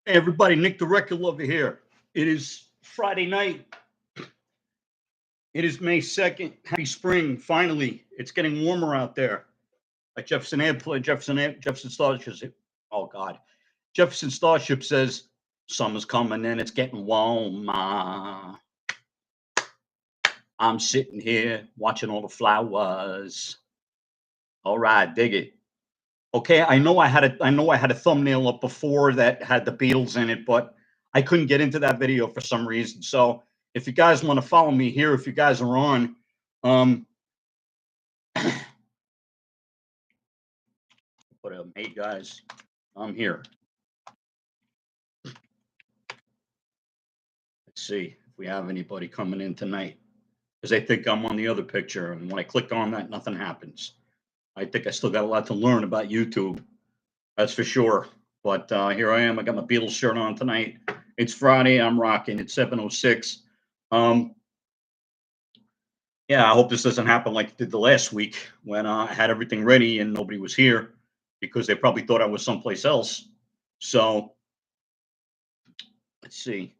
Hey everybody, Nick the Record Lover here. It is Friday night. It is May 2nd. Happy spring. Finally, it's getting warmer out there. Like Jefferson Starship. Oh God. Jefferson Starship says summer's coming and it's getting warm. I'm sitting here watching all the flowers. All right, dig it. Okay, I know I had a thumbnail up before that had the Beatles in it, but I couldn't get into that video for some reason. So if you guys want to follow me here, if you guys are on, hey guys, I'm here. Let's see if we have anybody coming in tonight, because I think I'm on the other picture, and when I click on that, nothing happens. I think I still got a lot to learn about YouTube. That's for sure. But here I am. I got my Beatles shirt on tonight. It's Friday. I'm rocking. It's 7:06. Yeah, I hope this doesn't happen like it did the last week when I had everything ready and nobody was here because they probably thought I was someplace else. So let's see.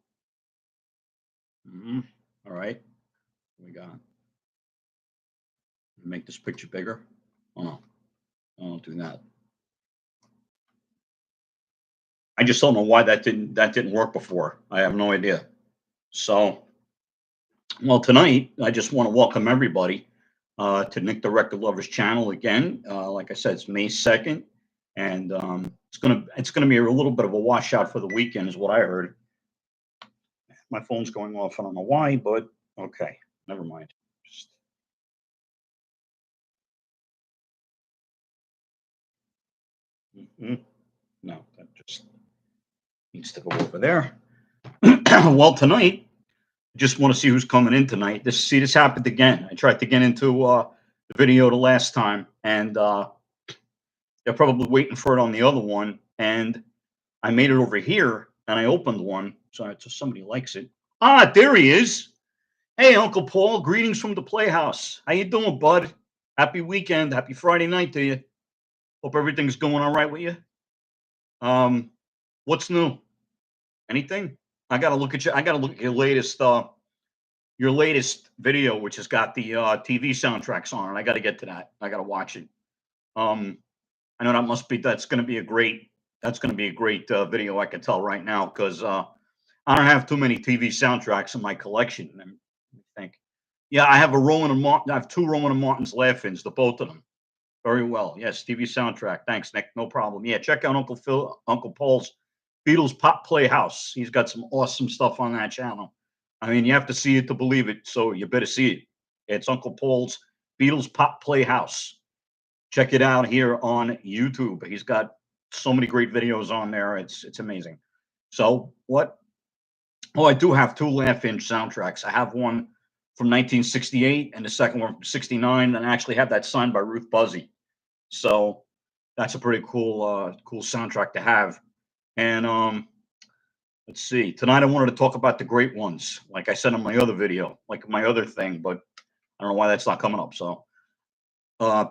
All right. What we got? Make this picture bigger. Oh, I don't do that. I just don't know why that didn't work before. I have no idea. So, well, tonight I just want to welcome everybody to Nick the Record Lover's channel again. Like I said, it's May 2nd, and it's gonna be a little bit of a washout for the weekend, is what I heard. My phone's going off. I don't know why, but okay, never mind. No, that just needs to go over there. Well, tonight, just want to see who's coming in tonight. This happened again. I tried to get into the video the last time, and they're probably waiting for it on the other one. And I made it over here, and I opened one, so somebody likes it. Ah, there he is. Hey, Uncle Paul. Greetings from the Playhouse. How you doing, bud? Happy weekend. Happy Friday night to you. Hope everything's going all right with you. What's new? Anything? I gotta look at your latest video, which has got the TV soundtracks on it. I gotta get to that. I gotta watch it. I know that's gonna be a great video. I can tell right now because I don't have too many TV soundtracks in my collection. I think, yeah, I have I have two Rowan and Martin's Laugh-Ins, the both of them. Very well. Yes, TV soundtrack. Thanks, Nick. No problem. Yeah, check out Uncle Paul's Beatles Pop Playhouse. He's got some awesome stuff on that channel. I mean, you have to see it to believe it, so you better see it. It's Uncle Paul's Beatles Pop Playhouse. Check it out here on YouTube. He's got so many great videos on there. It's amazing. So what? Oh, I do have two Laugh-In soundtracks. I have one from 1968 and the second one from 69, and I actually have that signed by Ruth Buzzy. So that's a pretty cool soundtrack to have. And let's see. Tonight I wanted to talk about the great ones, like I said in my other video, like my other thing, but I don't know why that's not coming up. So going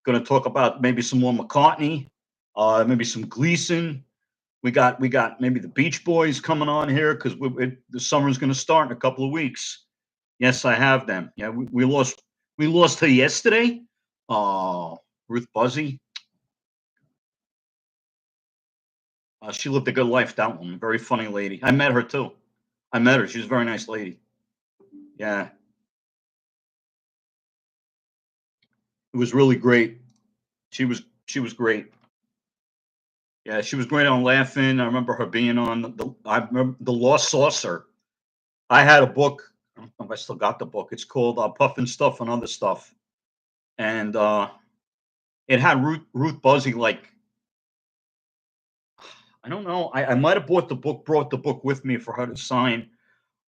to talk about maybe some more McCartney, maybe some Gleason. We got maybe the Beach Boys coming on here because the summer's going to start in a couple of weeks. Yes, I have them. Yeah, we lost her yesterday. Ruth Buzzy. She lived a good life, that one. Very funny lady. I met her too. I met her. She was a very nice lady. Yeah. It was really great. She was great. Yeah, she was great on Laugh-In. I remember her being on the Lost Saucer. I had a book. I don't know if I still got the book. It's called Puffin' Stuff and Other Stuff. And it had Ruth Buzzy, like, I don't know. I might have brought the book with me for her to sign,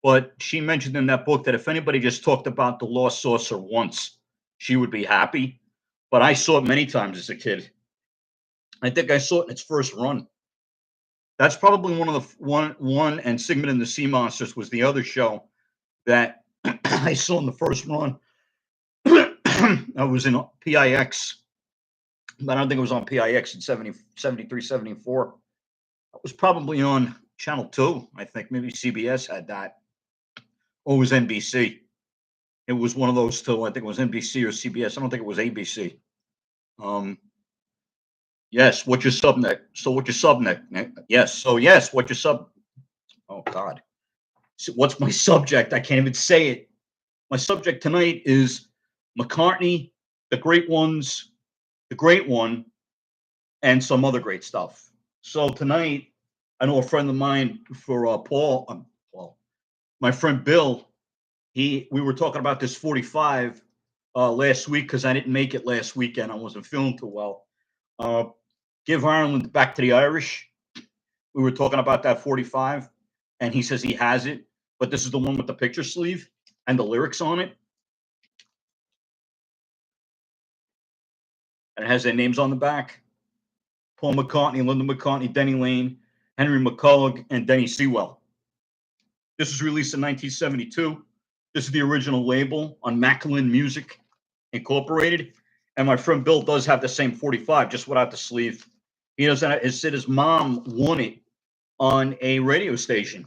but she mentioned in that book that if anybody just talked about the Lost Saucer once, she would be happy. But I saw it many times as a kid. I think I saw it in its first run. That's probably one of the one and Sigmund and the Sea Monsters was the other show that I saw in the first run. I was in PIX, but I don't think it was on PIX in 73, 74. was probably on Channel 2. I think maybe CBS had that, or it was NBC. It was one of those two. I think it was NBC or CBS. I don't think it was ABC. Um, yes. What's your sub next? So what's your sub next? Yes. So yes. What's your sub? Oh God. So what's my subject? I can't even say it. My subject tonight is McCartney, the great ones, the great one, and some other great stuff. So tonight, I know a friend of mine for Paul, my friend Bill. We were talking about this 45 last week because I didn't make it last weekend. I wasn't feeling too well. Uh, Give Ireland back to the Irish. We were talking about that 45, and he says he has it, but this is the one with the picture sleeve and the lyrics on it. And it has their names on the back. Paul McCartney, Linda McCartney, Denny Lane, Henry McCullough, and Denny Sewell. This was released in 1972. This is the original label on Macklin Music Incorporated. And my friend Bill does have the same 45, just without the sleeve. He doesn't. He said his mom won it on a radio station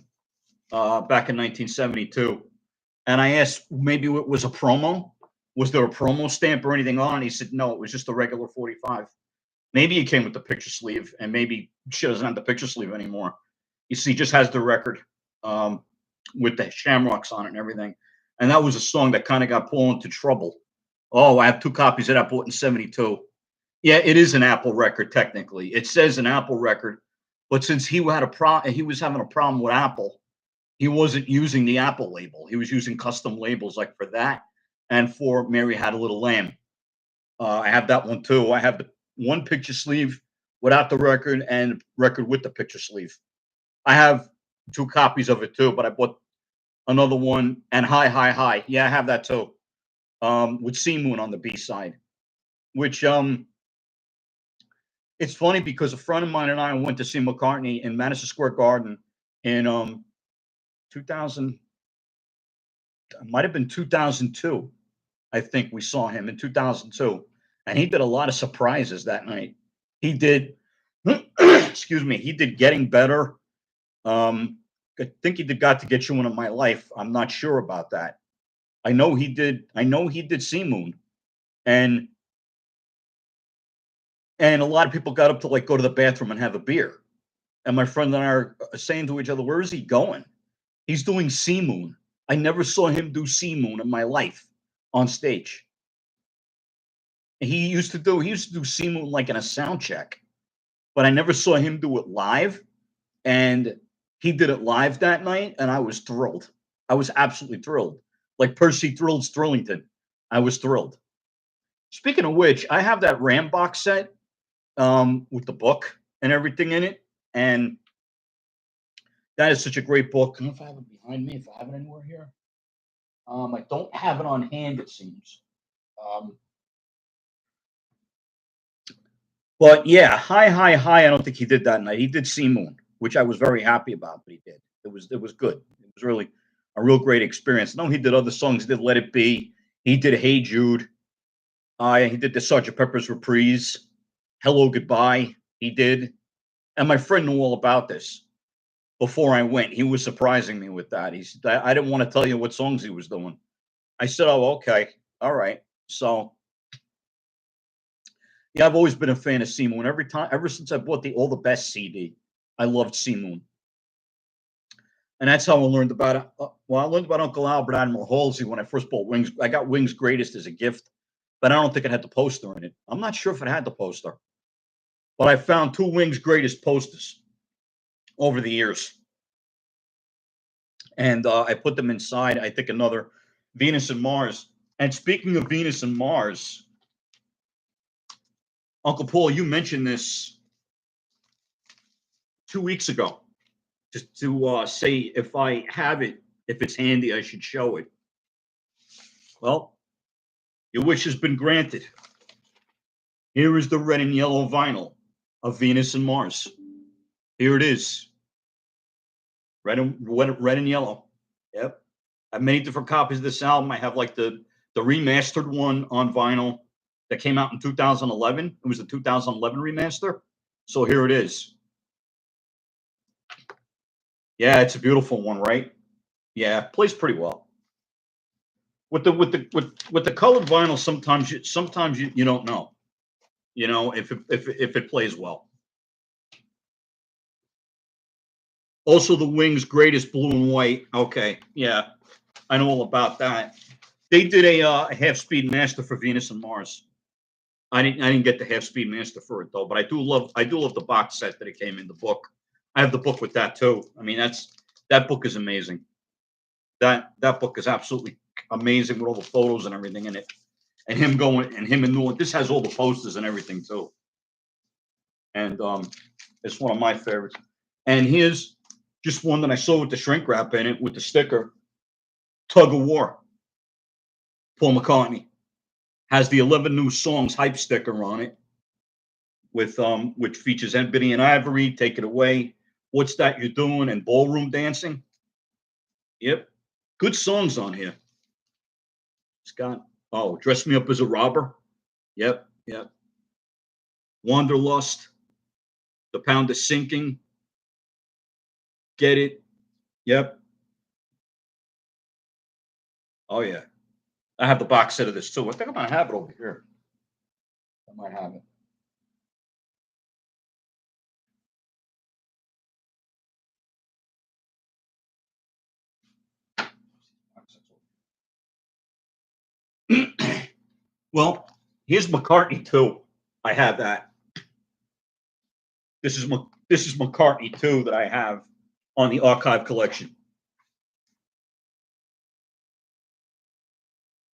back in 1972. And I asked maybe it was a promo. Was there a promo stamp or anything on it? He said no, it was just a regular 45. Maybe it came with the picture sleeve, and maybe she doesn't have the picture sleeve anymore. You see, just has the record with the shamrocks on it and everything. And that was a song that kind of got Paul into trouble. Oh, I have 2 copies of that, bought in 72. Yeah, it is an Apple record technically. It says an Apple record, but since he was having a problem with Apple, he wasn't using the Apple label. He was using custom labels like for that and for Mary Had a Little Lamb. I have that one too. I have the one picture sleeve without the record and record with the picture sleeve. I have 2 copies of it too, but I bought another one and Hi Hi Hi. Yeah, I have that too. With Sea Moon on the B side, which it's funny because a friend of mine and I went to see McCartney in Madison Square Garden in 2000. It might have been 2002. I think we saw him in 2002, and he did a lot of surprises that night. He did, excuse me, he did Getting Better. I think he did Got to Get You Into My Life. I'm not sure about that. I know he did. I know he did Sea Moon, and a lot of people got up to like go to the bathroom and have a beer. And my friend and I are saying to each other, "Where is he going? He's doing Sea Moon. I never saw him do Sea Moon in my life on stage. He used to do Sea Moon like in a sound check, but I never saw him do it live. And he did it live that night, and I was thrilled. I was absolutely thrilled. Like Percy Thrill's Thrillington. I was thrilled. Speaking of which, I have that Ram box set with the book and everything in it. And that is such a great book. I don't know if I have it behind me, if I have it anywhere here. I don't have it on hand, it seems. But yeah, Hi Hi Hi, I don't think he did that night. He did Sea Moon, which I was very happy about, but he did. It was good. It was really a real great experience. No, he did other songs. He did Let It Be. He did Hey Jude. He did the Sgt. Pepper's Reprise. Hello Goodbye. He did. And my friend knew all about this before I went. He was surprising me with that. He said, I didn't want to tell you what songs he was doing. I said, oh, okay. All right. So yeah, I've always been a fan of Sea Moon. Ever since I bought the All the Best CD, I loved Sea Moon. And that's how I learned about it. Well, I learned about Uncle Albert Admiral Halsey when I first bought Wings. I got Wings Greatest as a gift, but I don't think it had the poster in it. I'm not sure if it had the poster, but I found 2 Wings Greatest posters over the years. And I put them inside, I think, another Venus and Mars. And speaking of Venus and Mars, Uncle Paul, you mentioned this 2 weeks ago, just to say if I have it, if it's handy, I should show it. Well, your wish has been granted. Here is the red and yellow vinyl of Venus and Mars. Here it is. Red and yellow. Yep. I have many different copies of this album. I have like the remastered one on vinyl that came out in 2011. It was the 2011 remaster. So here it is. Yeah, it's a beautiful one, right? Yeah, plays pretty well. With the colored vinyl, sometimes you don't know, if it plays well. Also, the Wings' greatest blue and white. Okay, yeah, I know all about that. They did a half speed master for Venus and Mars. I didn't get the half speed master for it though, but I do love the box set that it came in the book. I have the book with that too. I mean, that book is amazing. That book is absolutely amazing with all the photos and everything in it, and him and Newland. This has all the posters and everything too, and it's one of my favorites. And here's just one that I saw with the shrink wrap in it with the sticker. Tug of War. Paul McCartney has the 11 new songs hype sticker on it with which features Ebony and Ivory, Take It Away, What's That You're Doing, and Ballroom Dancing. Yep. Good songs on here. It's got Dress Me Up as a Robber. Yep, yep. Wanderlust, The Pound is Sinking, Get It. Yep. Oh yeah. I have the box set of this too. I think I might have it over here. I might have it. Well, here's McCartney too. I have that. This is McCartney too that I have on the archive collection.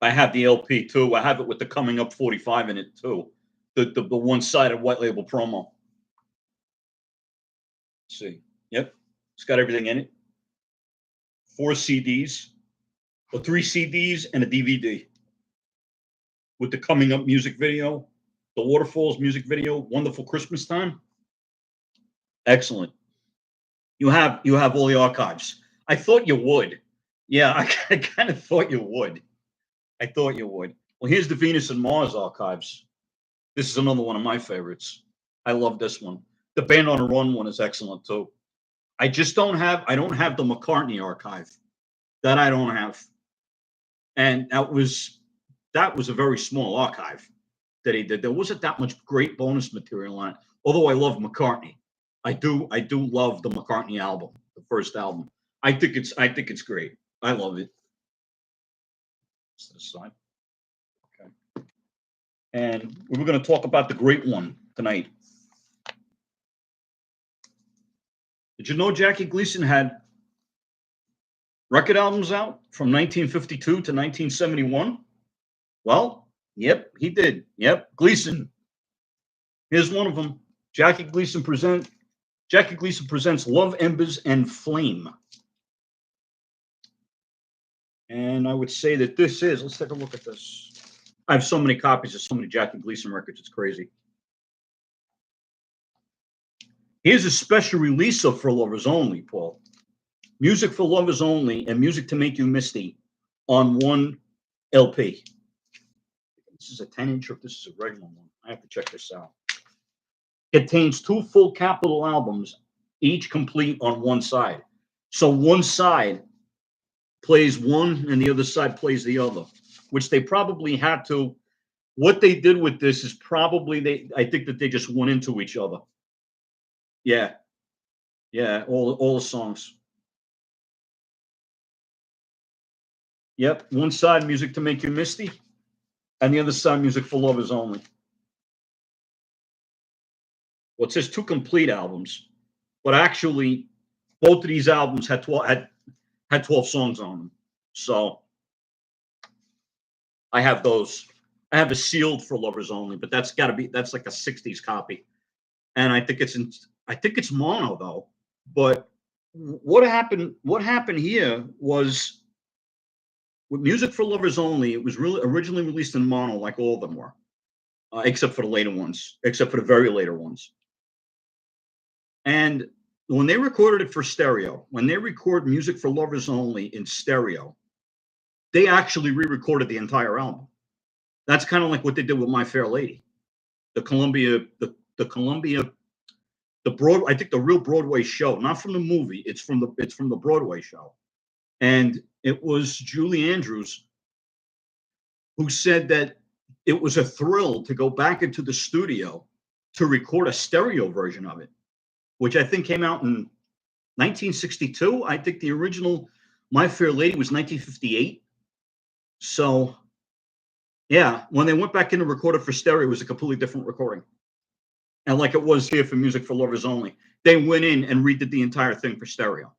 I have the LP too. I have it with the Coming Up 45 in it too. The one-sided white label promo. Let's see. Yep. It's got everything in it. 4 CDs, or 3 CDs and a DVD. With the Coming Up music video, the Waterfalls music video, Wonderful Christmas Time. Excellent. You have all the archives. I thought you would. Yeah, I kind of thought you would. I thought you would. Well, here's the Venus and Mars archives. This is another one of my favorites. I love this one. The Band on the Run one is excellent too. I don't have the McCartney archive. That I don't have. And that was a very small archive that he did. There wasn't that much great bonus material on it. Although I love McCartney. I do love the McCartney album, the first album. I think it's great. I love it. It's this side. Okay. And we're going to talk about the great one tonight. Did you know Jackie Gleason had record albums out from 1952 to 1971? Well, yep, he did. Yep, Gleason. Here's one of them. Jackie Gleason presents Love, Embers, and Flame. And I would say that let's take a look at this. I have so many copies of so many Jackie Gleason records, it's crazy. Here's a special release of For Lovers Only, Paul. Music for Lovers Only and Music to Make You Misty on one LP. This is a 10-inch or if this is a regular one. I have to check this out. Contains 2 full Capitol albums, each complete on one side. So one side plays one and the other side plays the other, which they probably had to. What they did with this is probably I think that they just went into each other. Yeah. Yeah. All the songs. Yep. One side, Music to Make You Misty, and the other side, Music for Lovers Only. Well, it says 2 complete albums, but actually, both of these albums had 12 songs on them. So I have those. I have a sealed For Lovers Only, but that's like a 60s copy. And I think it's mono though. But what happened here was with Music for Lovers Only, it was really originally released in mono, like all of them were, except for the later ones, except for the very later ones. And when they recorded it for stereo, when they record Music for Lovers Only in stereo, they actually re-recorded the entire album. That's kind of like what they did with My Fair Lady. The Columbia I think the real Broadway show, not from the movie. It's from the Broadway show, and it was Julie Andrews who said that it was a thrill to go back into the studio to record a stereo version of it, which I think came out in 1962. I think the original My Fair Lady was 1958. So, yeah, when they went back in to record it for stereo, it was a completely different recording. And like it was here for Music for Lovers Only, they went in and redid the entire thing for stereo.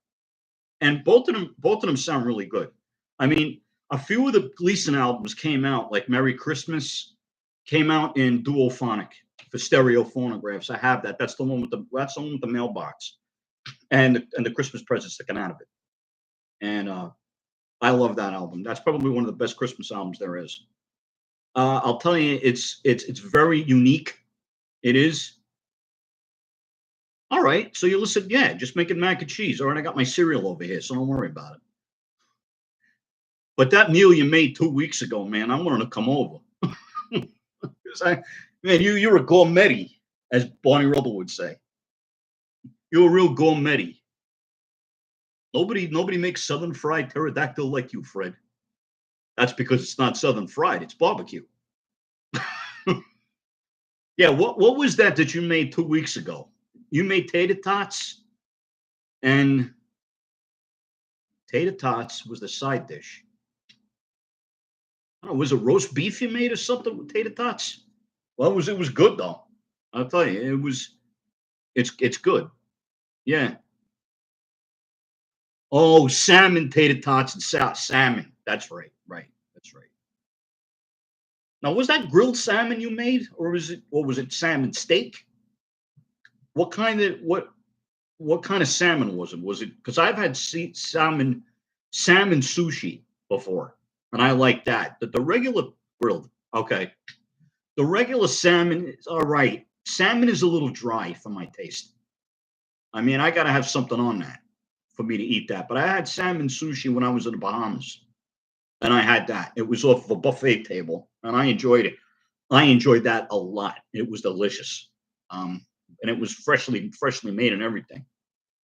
And both of them sound really good. I mean, a few of the Gleason albums came out, like Merry Christmas, came out in duophonic for stereo phonographs. I have that. That's the one with the mailbox and the Christmas present sticking out of it. And I love that album. That's probably one of the best Christmas albums there is. I'll tell you, it's very unique. It is. All right. So you listen, yeah, just making mac and cheese. All right, I got my cereal over here, so don't worry about it. But that meal you made 2 weeks ago, man, I wanted to come over. 'Cause man, you're a gourmet, as Barney Rubble would say. You're a real gourmet. Nobody makes southern fried pterodactyl like you, Fred. That's because it's not southern fried; it's barbecue. Yeah, what was that you made 2 weeks ago? You made tater tots, and tater tots was the side dish. I don't know, was it roast beef you made or something with tater tots? Well, it was good though. I'll tell you, it's good. Yeah. Oh, salmon tater tots and salmon. That's right, right. That's right. Now, was that grilled salmon you made, or was it salmon steak? What kind of salmon was it? Was it because I've had salmon sushi before, and I like that. But the regular grilled, okay. The regular salmon is all right. Salmon is a little dry for my taste. I mean, I got to have something on that for me to eat that. But I had salmon sushi when I was in the Bahamas, and I had that. It was off of a buffet table, and I enjoyed it. I enjoyed that a lot. It was delicious, and it was freshly made and everything.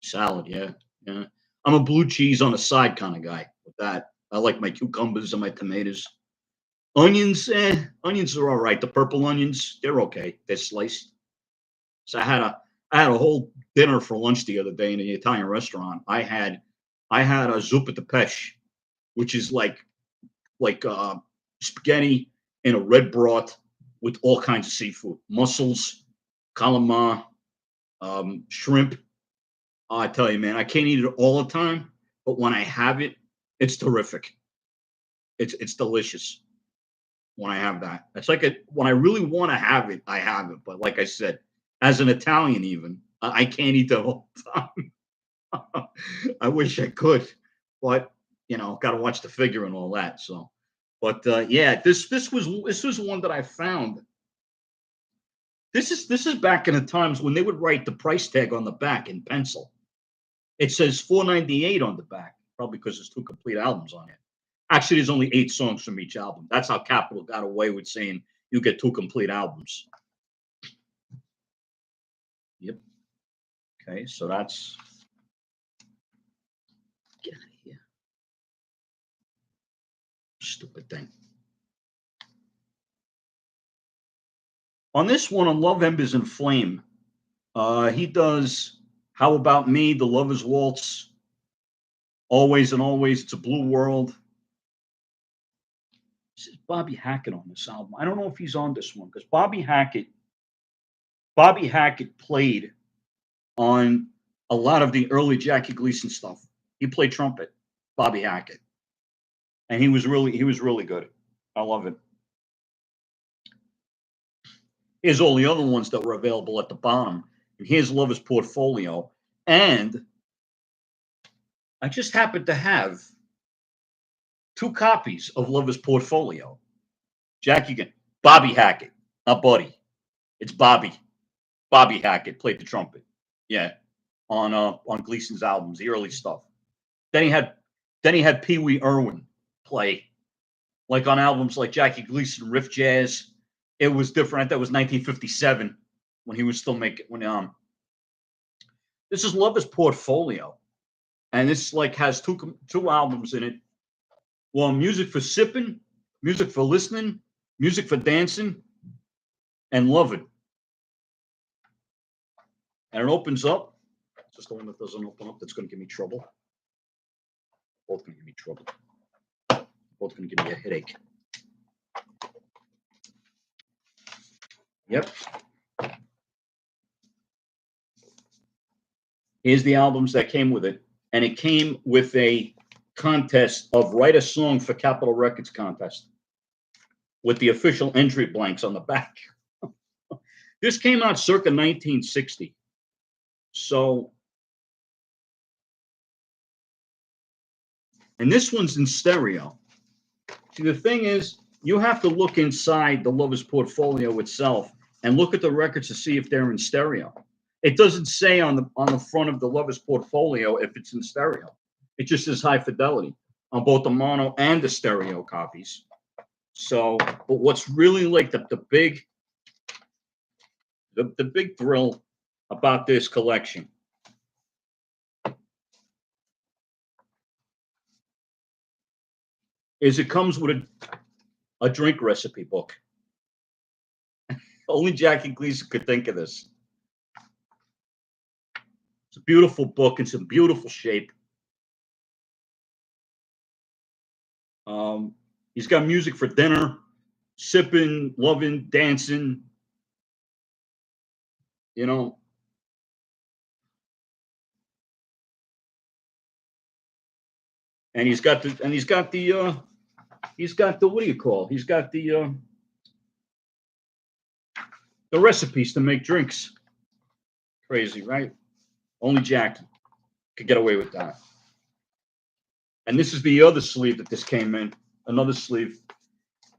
Salad, yeah, yeah. I'm a blue cheese on the side kind of guy with that. I like my cucumbers and my tomatoes. Onions are all right. The purple onions, they're okay. They're sliced. So I had a whole dinner for lunch the other day in an Italian restaurant. I had a zuppa de pesce, which is like spaghetti in a red broth with all kinds of seafood, mussels, calamari, shrimp. I tell you, man, I can't eat it all the time, but when I have it, it's terrific. It's delicious when I have that. It's like when I really want to have it, I have it. But like I said, as an Italian, even I can't eat that all the time. I wish I could, but got to watch the figure and all that. So, but yeah, this was one that I found. This is back in the times when they would write the price tag on the back in pencil. It says 498 on the back, probably because there's two complete albums on it. Actually, there's only 8 songs from each album. That's how Capitol got away with saying you get two complete albums. Yep. Okay, so that's get out of here. Stupid thing. On this one, on Love Embers and Flame, he does How About Me, The Lover's Waltz, Always and Always, It's a Blue World. This is Bobby Hackett on this album. I don't know if he's on this one because Bobby Hackett played on a lot of the early Jackie Gleason stuff. He played trumpet, Bobby Hackett, and he was really good. I love it. Here's all the other ones that were available at the bottom. And here's Lover's Portfolio, and I just happened to have 2 copies of Lover's Portfolio. Jackie, Bobby Hackett, not Buddy. It's Bobby. Bobby Hackett played the trumpet. Yeah, on Gleason's albums, the early stuff. Then he had Pee Wee Irwin play, like on albums like Jackie Gleason Riff Jazz. It was different. That was 1957 when he was still making This is Lover's Portfolio, and this like has two albums in it. Well, music for sipping, music for listening, music for dancing, and loving. And it opens up. Just the one that doesn't open up that's going to give me trouble. Both going to give me trouble. Both going to give me a headache. Yep. Here's the albums that came with it. And it came with a contest of write a song for Capitol Records contest with the official entry blanks on the back. This came out circa 1960. So, and this one's in stereo. See, the thing is, you have to look inside the Lover's Portfolio itself and look at the records to see if they're in stereo. It doesn't say on the front of the Lover's Portfolio if it's in stereo. It just says high fidelity on both the mono and the stereo copies. So, but what's really like the big thrill about this collection is it comes with a drink recipe book. Only Jackie Gleason could think of this. It's a beautiful book. It's in beautiful shape. He's got music for dinner, sipping, loving, dancing. You know, and he's got the what do you call? He's got the recipes to make drinks. Crazy, right? Only Jackie could get away with that. And this is the other sleeve that this came in. Another sleeve.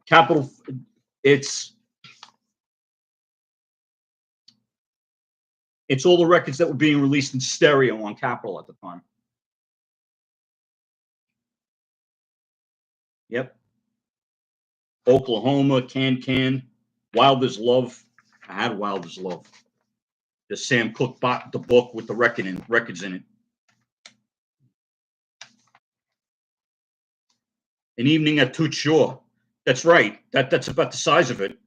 Capitol. It's all the records that were being released in stereo on Capitol at the time. Yep. Oklahoma, Can, Wild as Love. I had Wild as Love. The Sam Cooke bought the book with the records in it. An Evening at Toots Shore. That's right. That's about the size of it.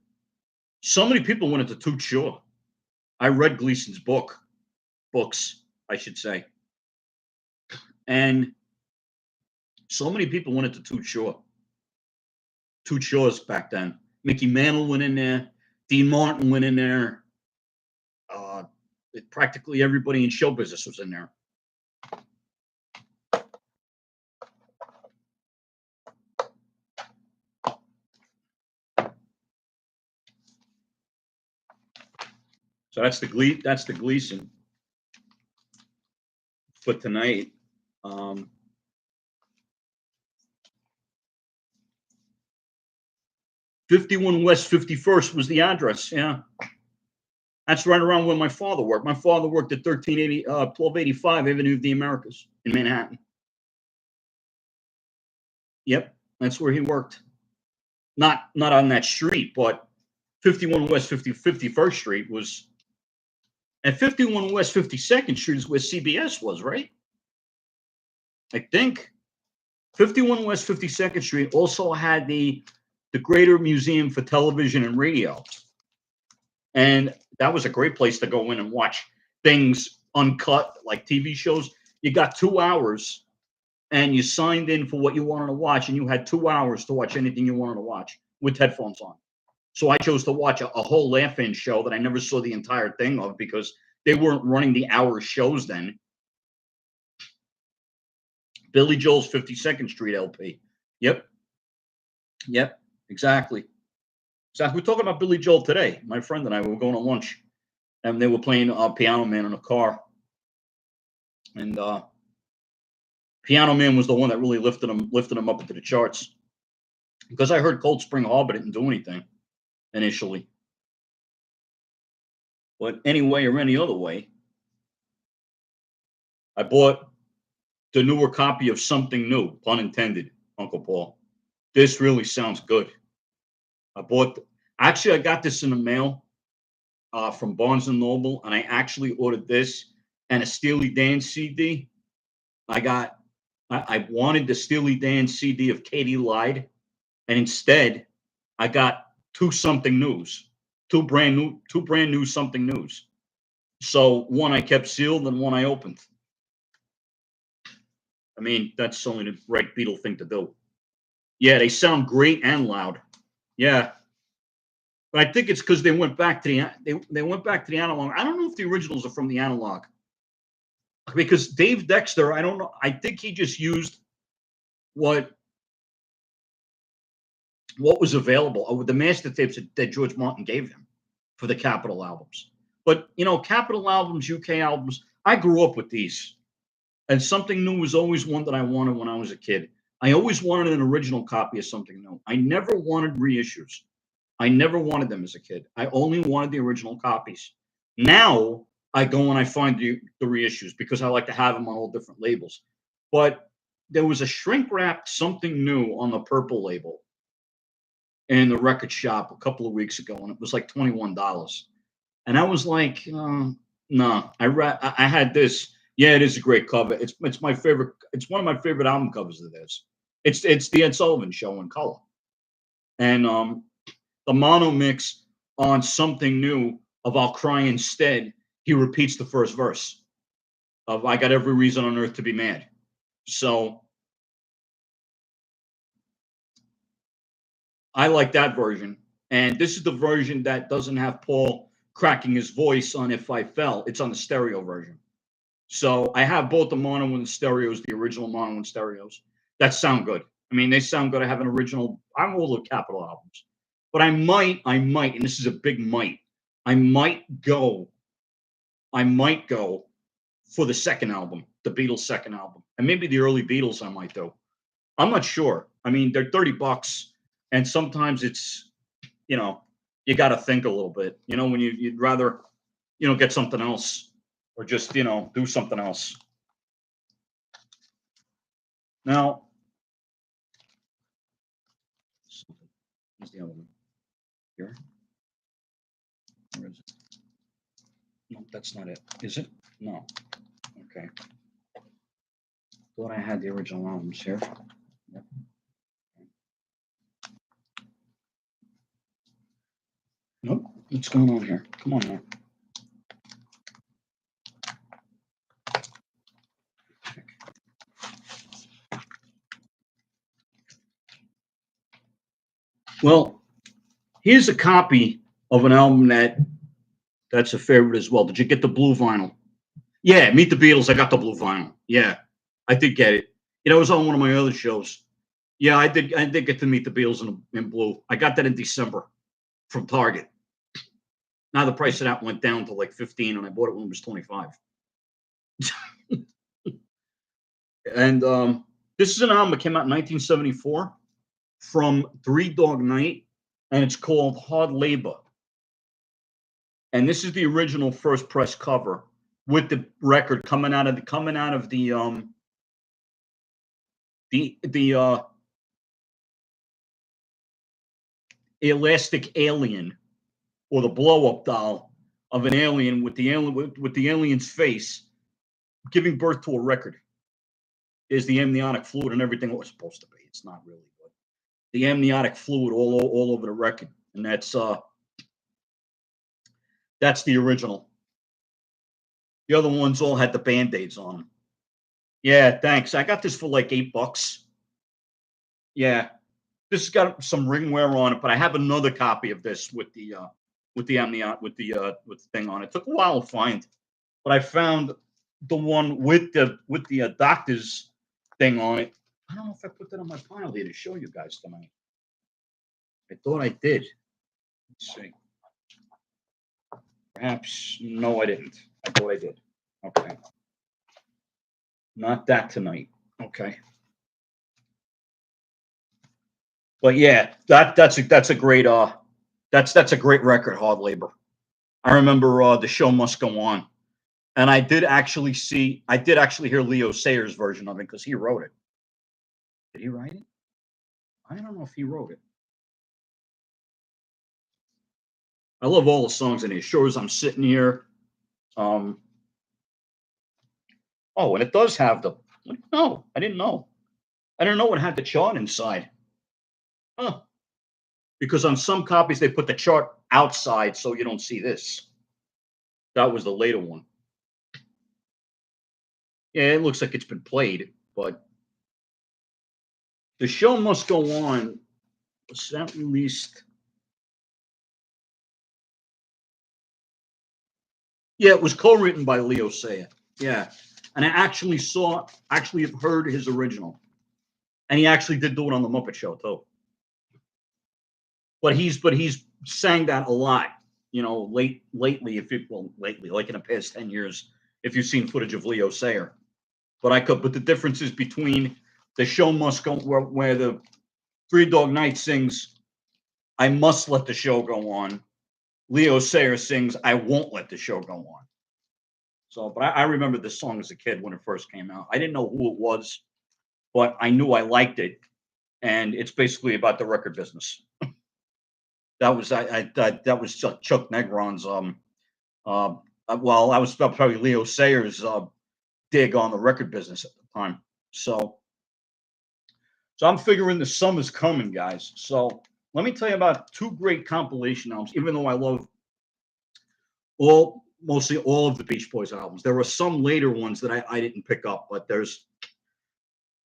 So many people went into Toots Shore. I read Gleason's books, I should say. And so many people went into Toots Shore. Toots Shores back then. Mickey Mantle went in there. Dean Martin went in there. Practically everybody in show business was in there. So that's the Gleason for tonight. 51 West 51st was the address. Yeah. That's right around where my father worked. My father worked at 1285 Avenue of the Americas in Manhattan. Yep, that's where he worked. Not on that street, but 51 West 51st Street was, and 51 West 52nd Street is where CBS was, right? I think 51 West 52nd Street also had the Greater Museum for Television and Radio. And that was a great place to go in and watch things uncut, like TV shows. You got 2 hours and you signed in for what you wanted to watch, and you had 2 hours to watch anything you wanted to watch with headphones on. So I chose to watch a whole laugh-in show that I never saw the entire thing of because they weren't running the hour shows then. Billy Joel's 52nd Street LP. Yep, exactly. We're talking about Billy Joel today. My friend and I were going to lunch, and they were playing Piano Man in a car. And Piano Man was the one that really lifted him up into the charts. Because I heard Cold Spring Harbor didn't do anything initially. But anyway or any other way, I bought the newer copy of Something New, pun intended, Uncle Paul. This really sounds good. I got this in the mail from Barnes & Noble, and I actually ordered this, and a Steely Dan CD. I wanted the Steely Dan CD of Katie Lied, and instead I got two something news, two brand new something news. So one I kept sealed and one I opened. I mean, that's only the right Beatle thing to do. Yeah, they sound great and loud. Yeah. But I think it's because they went back to they went back to the analog. I don't know if the originals are from the analog. Because Dave Dexter, I don't know. I think he just used what was available with the master tapes that George Martin gave him for the Capitol albums. But Capitol albums, UK albums, I grew up with these. And Something New was always one that I wanted when I was a kid. I always wanted an original copy of Something New. I never wanted reissues. I never wanted them as a kid. I only wanted the original copies. Now I go and I find the reissues because I like to have them on all different labels. But there was a shrink wrapped Something New on the purple label in the record shop a couple of weeks ago, and it was like $21. And I was like, no, I had this. Yeah, it is a great cover. It's my favorite. It's one of my favorite album covers of theirs. It's the Ed Sullivan Show in color, and the mono mix on Something New of I'll Cry Instead. He repeats the first verse of I Got Every Reason on Earth to Be Mad. So I like that version, and this is the version that doesn't have Paul cracking his voice on If I Fell. It's on the stereo version. So I have both the mono and the stereos, the original mono and stereos that sound good. I mean, they sound good. I have an original. I'm all the Capitol albums, but I might, and this is a big might. I might go for the second album, the Beatles' second album, and maybe the early Beatles. I might do. I'm not sure. I mean, they're $30, and sometimes it's, you got to think a little bit. When you'd rather, get something else. Or just, do something else. Now, where's the other one? Here? Where is it? No, that's not it. Is it? No. Okay. Thought I had the original albums here. Yep. Nope. What's going on here? Come on now. Well, here's a copy of an album that's a favorite as well. Did you get the blue vinyl? Yeah, Meet the Beatles. I got the blue vinyl. Yeah, I did get it. It was on one of my other shows. Yeah, I did get to Meet the Beatles in blue. I got that in December from Target. Now the price of that went down to like 15, and I bought it when it was 25. And this is an album that came out in 1974 from Three Dog Night, and it's called Hard Labor. And this is the original first press cover with the record coming out of the elastic alien, or the blow-up doll of an alien with the alien's face giving birth to a record. Is the amniotic fluid and everything it was supposed to be. It's not really, but the amniotic fluid all over the record, and that's the original. The other ones all had the Band-Aids on them. Yeah, thanks. I got this for like $8. Yeah, this has got some ring wear on it, but I have another copy of this with the amniotic with the thing on it. It took a while to find, but I found the one with the doctor's thing on it. I don't know if I put that on my pile here to show you guys tonight. I thought I did. Let's see. Perhaps no, I didn't. I thought I did. Okay. Not that tonight. Okay. But yeah, that's a great that's a great record, Hard Labor. I remember the Show Must Go On. And I did actually hear Leo Sayers' version of it because he wrote it. Did he write it? I don't know if he wrote it. I love all the songs in here. Sure as I'm sitting here. Oh, and it does have the. No, I didn't know. I didn't know it had the chart inside. Huh. Because on some copies they put the chart outside so you don't see this. That was the later one. Yeah, it looks like it's been played, but the show must go on. Was that released? Yeah, it was co-written by Leo Sayer. Yeah, and I actually have heard his original, and he actually did do it on the Muppet Show too. But he's sang that a lot. Lately, lately, like in the past 10 years, if you've seen footage of Leo Sayer. But the difference is between the show must go where the Three Dog Night sings, "I must let the show go on." Leo Sayer sings, "I won't let the show go on." So, but I remember this song as a kid when it first came out. I didn't know who it was, but I knew I liked it, and it's basically about the record business. That was Chuck Negron's uh well, I was probably Leo Sayer's dig on the record business at the time. So I'm figuring the summer's coming, guys. So let me tell you about two great compilation albums. Even though I love mostly all of the Beach Boys albums, there were some later ones that I didn't pick up, but there's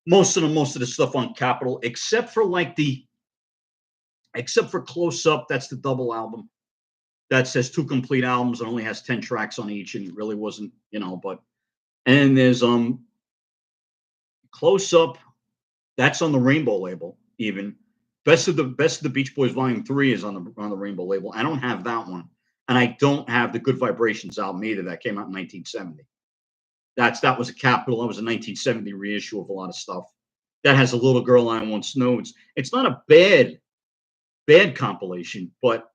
most of the stuff on Capitol, except for Close Up. That's the double album. That says two complete albums and only has 10 tracks on each, and it really wasn't, but and there's Close Up, that's on the Rainbow label, even. Best of the Beach Boys Volume 3 is on the Rainbow label. I don't have that one. And I don't have the Good Vibrations album either. That came out in 1970. That was a Capitol. That was a 1970 reissue of a lot of stuff. That has a Little Girl I Once Knew. It's not a bad compilation, but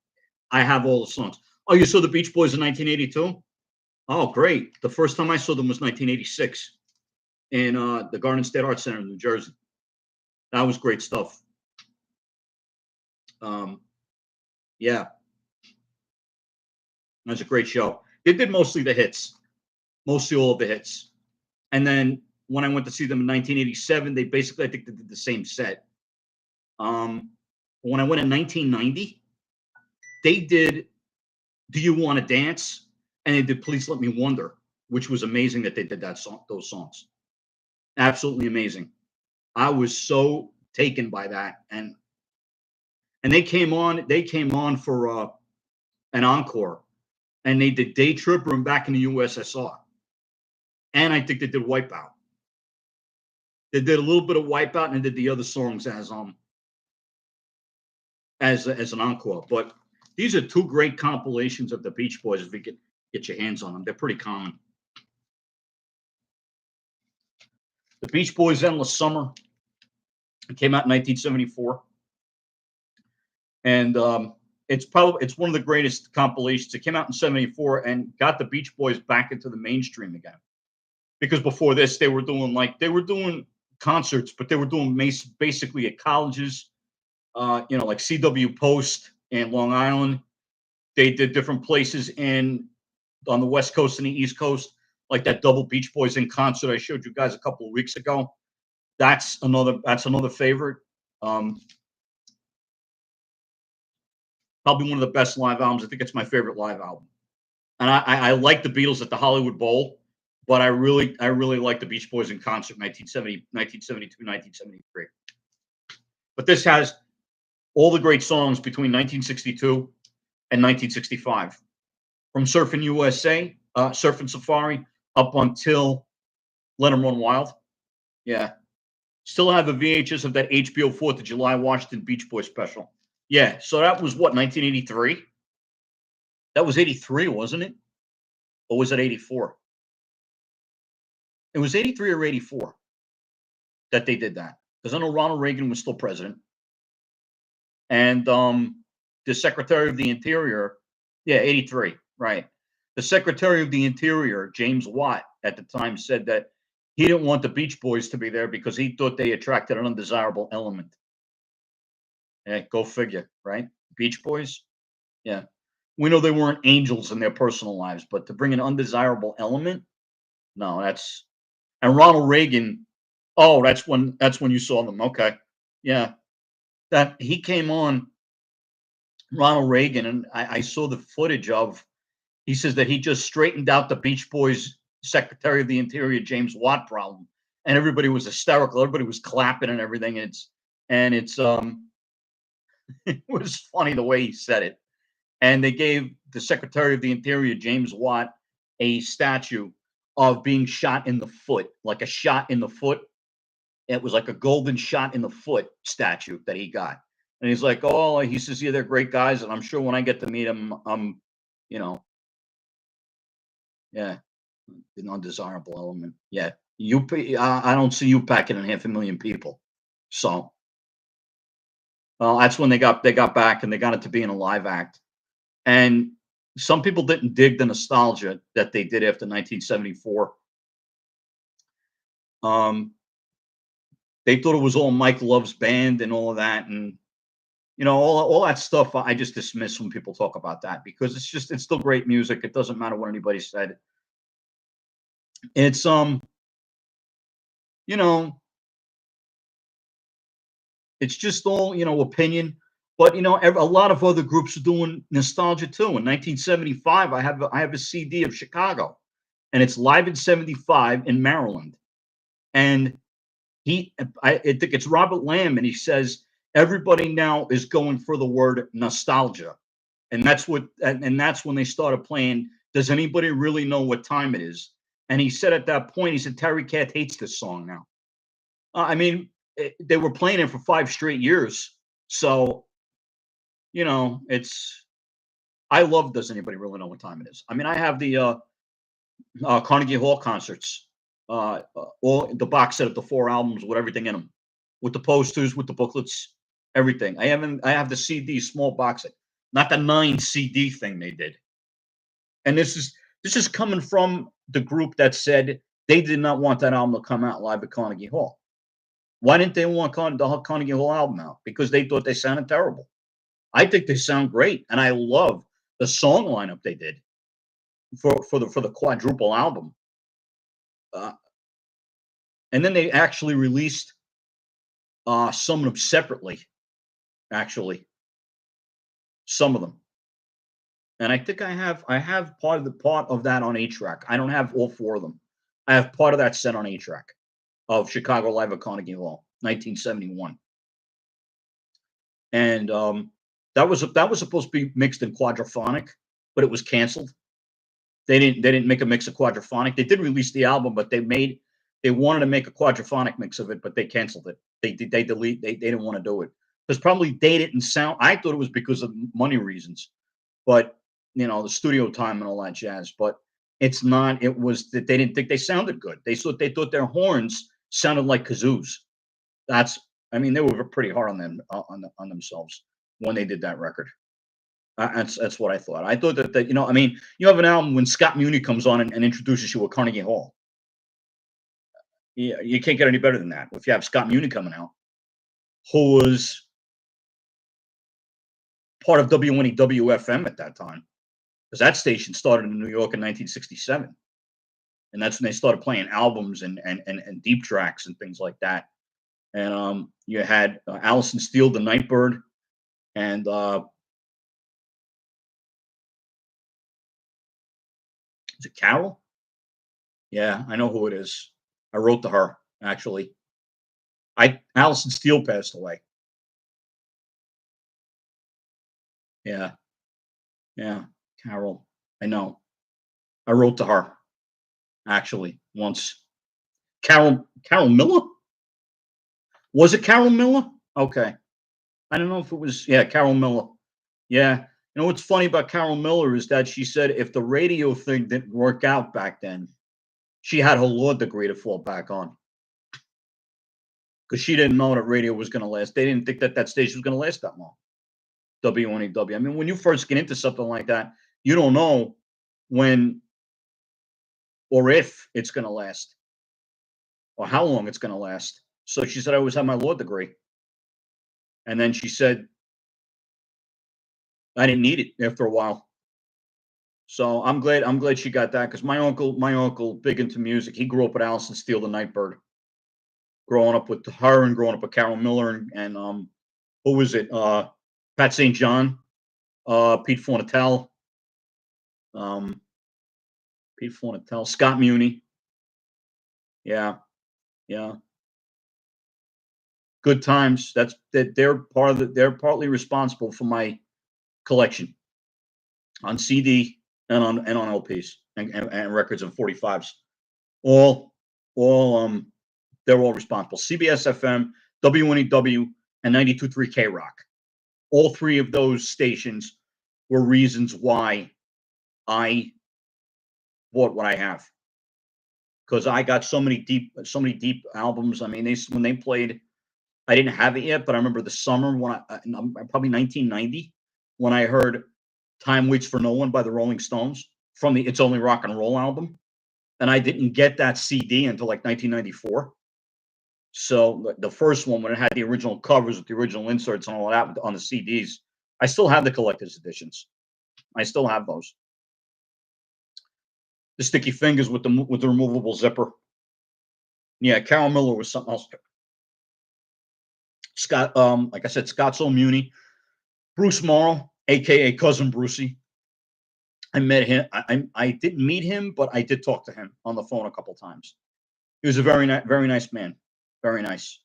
I have all the songs. Oh, you saw the Beach Boys in 1982? Oh, great. The first time I saw them was 1986 in the Garden State Arts Center in New Jersey. That was great stuff. Yeah, that was a great show. They did mostly the hits, mostly all of the hits. And then when I went to see them in 1987, they basically, I think they did the same set. When I went in 1990, they did "Do You Want to Dance?" and they did "Please Let Me Wonder," which was amazing that they did those songs. Absolutely amazing. I was so taken by that, and they came on for an encore, and they did "Day Tripper" and "Back in the USSR," and I think they did "Wipeout." They did a little bit of "Wipeout" and they did the other songs as an encore. But these are two great compilations of the Beach Boys. If you get your hands on them, they're pretty common. The Beach Boys' "Endless Summer." It came out in 1974, and it's one of the greatest compilations. It came out in '74 and got the Beach Boys back into the mainstream again. Because before this, they were doing concerts, but they were doing basically at colleges, like CW Post in Long Island. They did different places on the West Coast and the East Coast, like that double Beach Boys in concert I showed you guys a couple of weeks ago. That's another favorite. Um, Probably one of the best live albums. I think it's my favorite live album. And I like the Beatles at the Hollywood Bowl, but I really like the Beach Boys in concert 1970, 1972, 1973. But this has all the great songs between 1962 and 1965, from Surfing USA, Surfing Safari, up until Let 'Em Run Wild. Yeah. Still have a VHS of that HBO 4th of July Washington Beach Boys special. Yeah. So that was what, 1983? That was 83, wasn't it? Or was it 84? It was 83 or 84 that they did that. Because I know Ronald Reagan was still president. And the Secretary of the Interior, yeah, 83, right. The Secretary of the Interior, James Watt, at the time said that he didn't want the Beach Boys to be there because he thought they attracted an undesirable element. Yeah, go figure, right? Beach Boys? Yeah. We know they weren't angels in their personal lives, but to bring an undesirable element, no, And Ronald Reagan. Oh, that's when you saw them. Okay, yeah, that he came on Ronald Reagan, and I saw the footage of. He says that he just straightened out the Beach Boys Secretary of the Interior James Watt problem, and everybody was hysterical. Everybody was clapping and everything. And it's it was funny the way he said it. And they gave the Secretary of the Interior James Watt a statue of being shot in the foot, like a shot in the foot. It was like a golden shot in the foot statue that he got. And he's like, oh, he says, yeah, they're great guys, and I'm sure when I get to meet them, you know, yeah, an undesirable element. Yeah, I don't see you packing in 500,000 people. So, well, that's when they got back and they got it to being a live act. And some people didn't dig the nostalgia that they did after 1974. Um, they thought it was all Mike Love's band and all of that, and all that stuff. I just dismiss when people talk about that because it's still great music. It doesn't matter what anybody said. It's you know, it's just all opinion. But a lot of other groups are doing nostalgia too. In 1975, I have a CD of Chicago, and it's live in '75 in Maryland. And I think it's Robert Lamb, and he says everybody now is going for the word nostalgia, and that's when they started playing. Does anybody really know what time it is? And he said at that point, he said Terry Cat hates this song now. I mean, they were playing it for 5 straight years, so it's. I love. Does anybody really know what time it is? I mean, I have the Carnegie Hall concerts, all the box set of the 4 albums with everything in them, with the posters, with the booklets, everything. I have the CD small box set, not the 9 CD thing they did. And this is coming from the group that said they did not want that album to come out live at Carnegie Hall. Why didn't they want the Carnegie Hall album out? Because they thought they sounded terrible. I think they sound great, and I love the song lineup they did for the quadruple album. Uh, and then they actually released some of them separately. Actually, some of them, and I think I have part of that on 8 track. I don't have all 4 of them. I have part of that set on 8 track of Chicago Live at Carnegie Hall, 1971, and that was supposed to be mixed in quadraphonic, but it was canceled. They didn't make a mix of quadraphonic. They did release the album, but they wanted to make a quadraphonic mix of it, but they canceled it. They didn't want to do it because probably they didn't sound. I thought it was because of money reasons, but the studio time and all that jazz. But it's not. It was that they didn't think they sounded good. They thought their horns sounded like kazoos. That's. I mean, they were pretty hard on them on themselves when they did that record. That's what I thought. I thought that I mean, you have an album when Scott Muni comes on and introduces you at Carnegie Hall. You can't get any better than that. If you have Scott Muni coming out, who was part of WNEW-FM at that time, because that station started in New York in 1967, and that's when they started playing albums and deep tracks and things like that. And you had Allison Steele, the Nightbird, and is it Carol? Yeah, I know who it is. I wrote to her actually. Allison Steele passed away. Yeah, yeah, Carol. I know. I wrote to her actually once. Carol Miller? Was it Carol Miller? Okay. I don't know if it was. Yeah, Carol Miller. Yeah. What's funny about Carol Miller is that she said if the radio thing didn't work out back then, she had her law degree to fall back on because she didn't know that radio was going to last. They didn't think that station was going to last that long. WNEW. I mean, when you first get into something like that, you don't know when or if it's going to last or how long it's going to last. So she said, I always had my law degree. And then she said, I didn't need it after a while. So I'm glad she got that because my uncle, big into music. He grew up with Alison Steele, the Nightbird. Growing up with her and growing up with Carol Miller and who was it? Pat St. John, Pete Fornatale, um, Scott Muni. Yeah, yeah. Good times. That's that they're part of the, they're partly responsible for my collection on CD and on LPs and records and 45s. All all they're all responsible. CBS FM, WNEW, and 92.3 K Rock. All three of those stations were reasons why I bought what I have because I got so many deep albums. I mean, they when they played, I didn't have it yet, but I remember the summer when probably 1990 when I heard "Time Waits for No One" by the Rolling Stones from the "It's Only Rock and Roll" album, and I didn't get that CD until like 1994. So the first one when it had the original covers with the original inserts and all that on the CDs, I still have the collector's editions. I still have those. The sticky fingers with the removable zipper. Yeah, Carol Miller was something else. Scott, like I said, Scott Muni, Bruce Morrow, aka Cousin Brucey. I met him. I didn't meet him, but I did talk to him on the phone a couple times. He was a very nice man, very nice.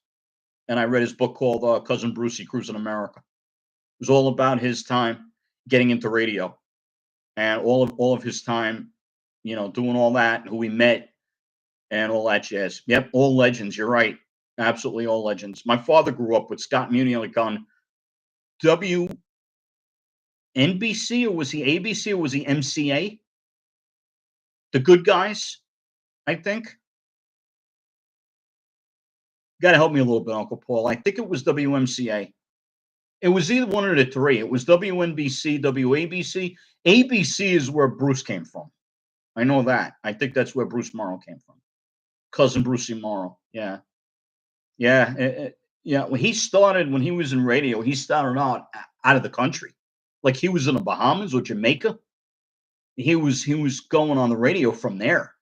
And I read his book called Cousin Brucey Cruising America. It was all about his time getting into radio and all of his time, doing all that, who we met, and all that jazz. Yep, all legends. You're right. Absolutely all legends. My father grew up with Scott Muni like on WNBC, or was he ABC, or was he MCA? The Good Guys, I think. Got to help me a little bit, Uncle Paul. I think it was WMCA. It was either one of the three. It was WNBC, WABC. ABC is where Bruce came from. I know that. I think that's where Bruce Morrow came from. Cousin Brucey Morrow. Yeah. Yeah. Yeah. When he was in radio, he started out of the country. Like he was in the Bahamas or Jamaica. He was going on the radio from there.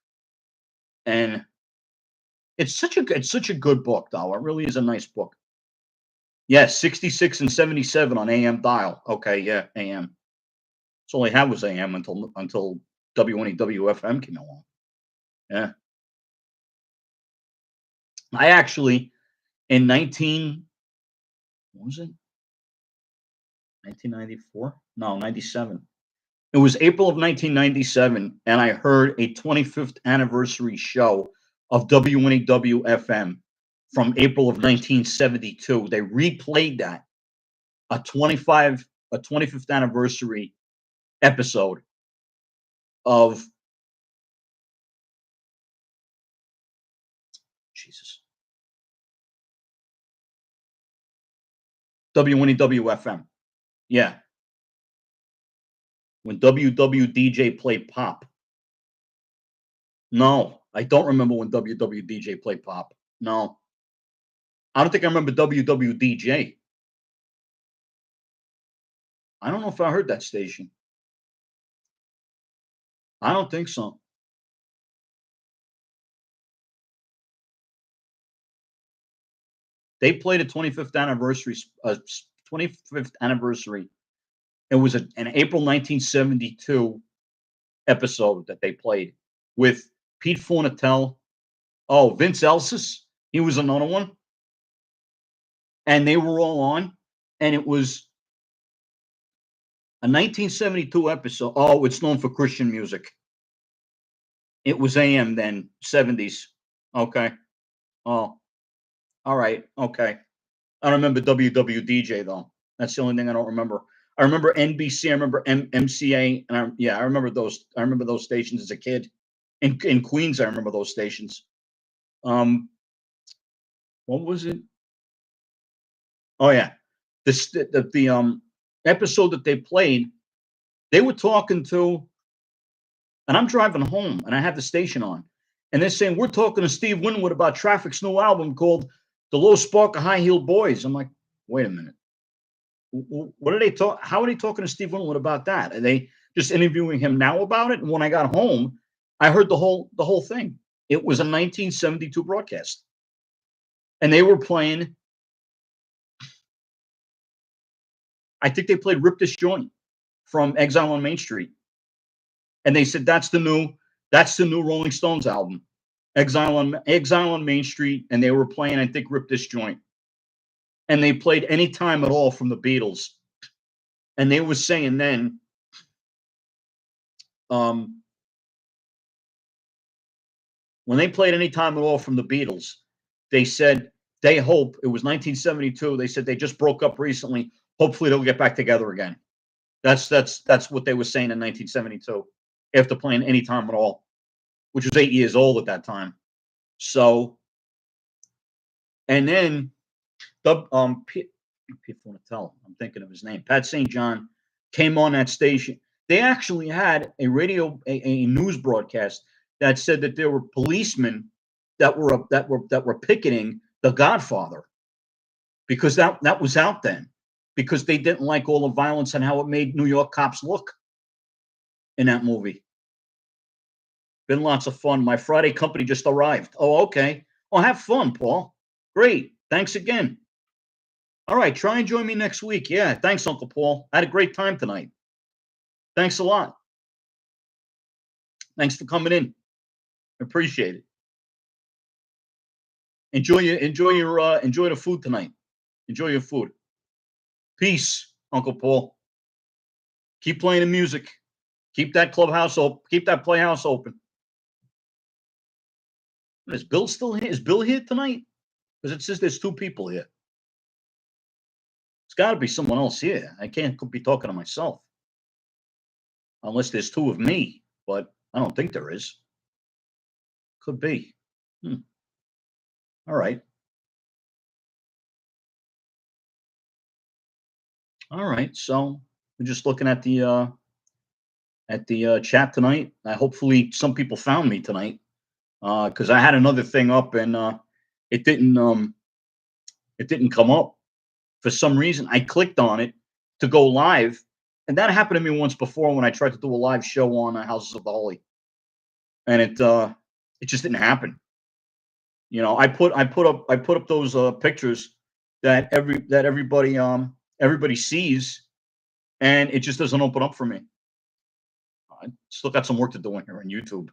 And it's such a good book, though. It really is a nice book. Yes, 66 and 77 on AM dial. Okay, yeah, AM. That's all I had was AM until WNEW FM came along. Yeah. I actually in 1994? No, 97. It was April of 1997, and I heard a 25th anniversary show of WNEW FM from April of 1972. They replayed that, a 25th anniversary episode of Jesus. WNEW FM. Yeah. When WWDJ played pop. No, I don't remember when WWDJ played pop. No. I don't think I remember WWDJ. I don't know if I heard that station. I don't think so. They played a 25th anniversary. 25th anniversary. It was an April 1972 episode that they played with Pete Fornatale. Oh, Vince Elsis. He was another one. And they were all on. And it was a 1972 episode. Oh, it's known for Christian music. It was AM then, 70s. Okay. Oh, all right. Okay. I don't remember WWDJ though. That's the only thing I don't remember. I remember NBC. I remember MCA, and I remember those. I remember those stations as a kid. In Queens, I remember those stations. What was it? Oh yeah, the episode that they played. They were talking to, and I'm driving home, and I have the station on, and they're saying we're talking to Steve Winwood about Traffic's new album called "The Low Spark of High Heeled Boys." I'm like, wait a minute. What are they talk? How are they talking to Steve Winwood about that? Are they just interviewing him now about it. And when I got home, I heard the whole thing. It was a 1972 broadcast, and they were playing. I think they played "Rip This Joint" from Exile on Main Street, and they said that's the new Rolling Stones album, Exile on Main Street, and they were playing, I think, "Rip This Joint," and they played "Any Time at All" from the Beatles, and they were saying then, when they played "Any Time at All" from the Beatles, they said they hope, it was 1972. They said they just broke up recently. Hopefully they'll get back together again. That's what they were saying in 1972 after playing "Any Time at All," which was 8 years old at that time. So, and then the people want to tell. I'm thinking of his name. Pat St. John came on that station. They actually had a news broadcast that said that there were policemen that were picketing The Godfather because that was out then, because they didn't like all the violence and how it made New York cops look in that movie. Been lots of fun. My Friday company just arrived. Oh, okay. Oh, have fun, Paul. Great. Thanks again. All right. Try and join me next week. Yeah. Thanks, Uncle Paul. I had a great time tonight. Thanks a lot. Thanks for coming in. Appreciate it. Enjoy the food tonight. Enjoy your food. Peace, Uncle Paul. Keep playing the music. Keep that clubhouse open. Keep that playhouse open. Is Bill still here? Is Bill here tonight? Because it says there's 2 people here. It's got to be someone else here. I can't be talking to myself. Unless there's 2 of me, but I don't think there is. Could be. All right. All right. So we're just looking at the chat tonight. Hopefully some people found me tonight, because I had another thing up and it didn't come up for some reason. I clicked on it to go live, and that happened to me once before when I tried to do a live show on Houses of the Holy, and it just didn't happen. You know, I put up those pictures that everybody sees, and it just doesn't open up for me. I still got some work to do in here on YouTube.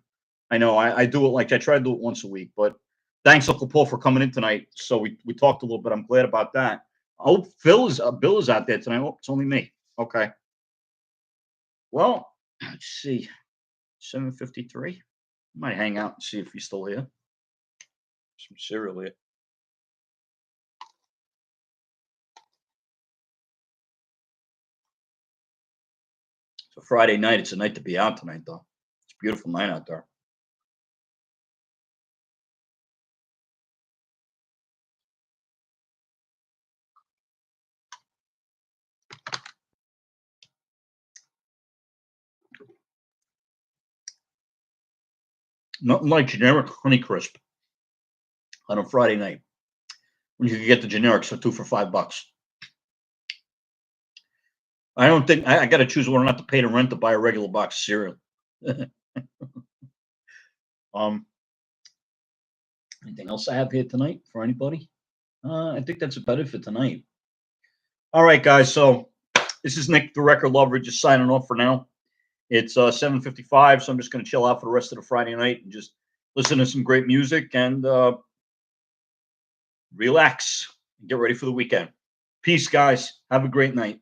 I know I do it, I try to do it once a week, but thanks, Uncle Paul, for coming in tonight. So we talked a little bit. I'm glad about that. I hope Bill is out there tonight. Oh, it's only me. Okay. Well, let's see. 7:53. Might hang out and see if he's still here. Some cereal here. It's a Friday night. It's a night to be out tonight, though. It's a beautiful night out there. Nothing like generic Honeycrisp on a Friday night when you can get the generics for 2 for $5. I don't think I got to choose whether or not to pay the rent to buy a regular box of cereal. Anything else I have here tonight for anybody? I think that's about it for tonight. All right, guys. So this is Nick, the Record Lover, just signing off for now. It's 7:55, so I'm just going to chill out for the rest of the Friday night and just listen to some great music and relax and get ready for the weekend. Peace, guys. Have a great night.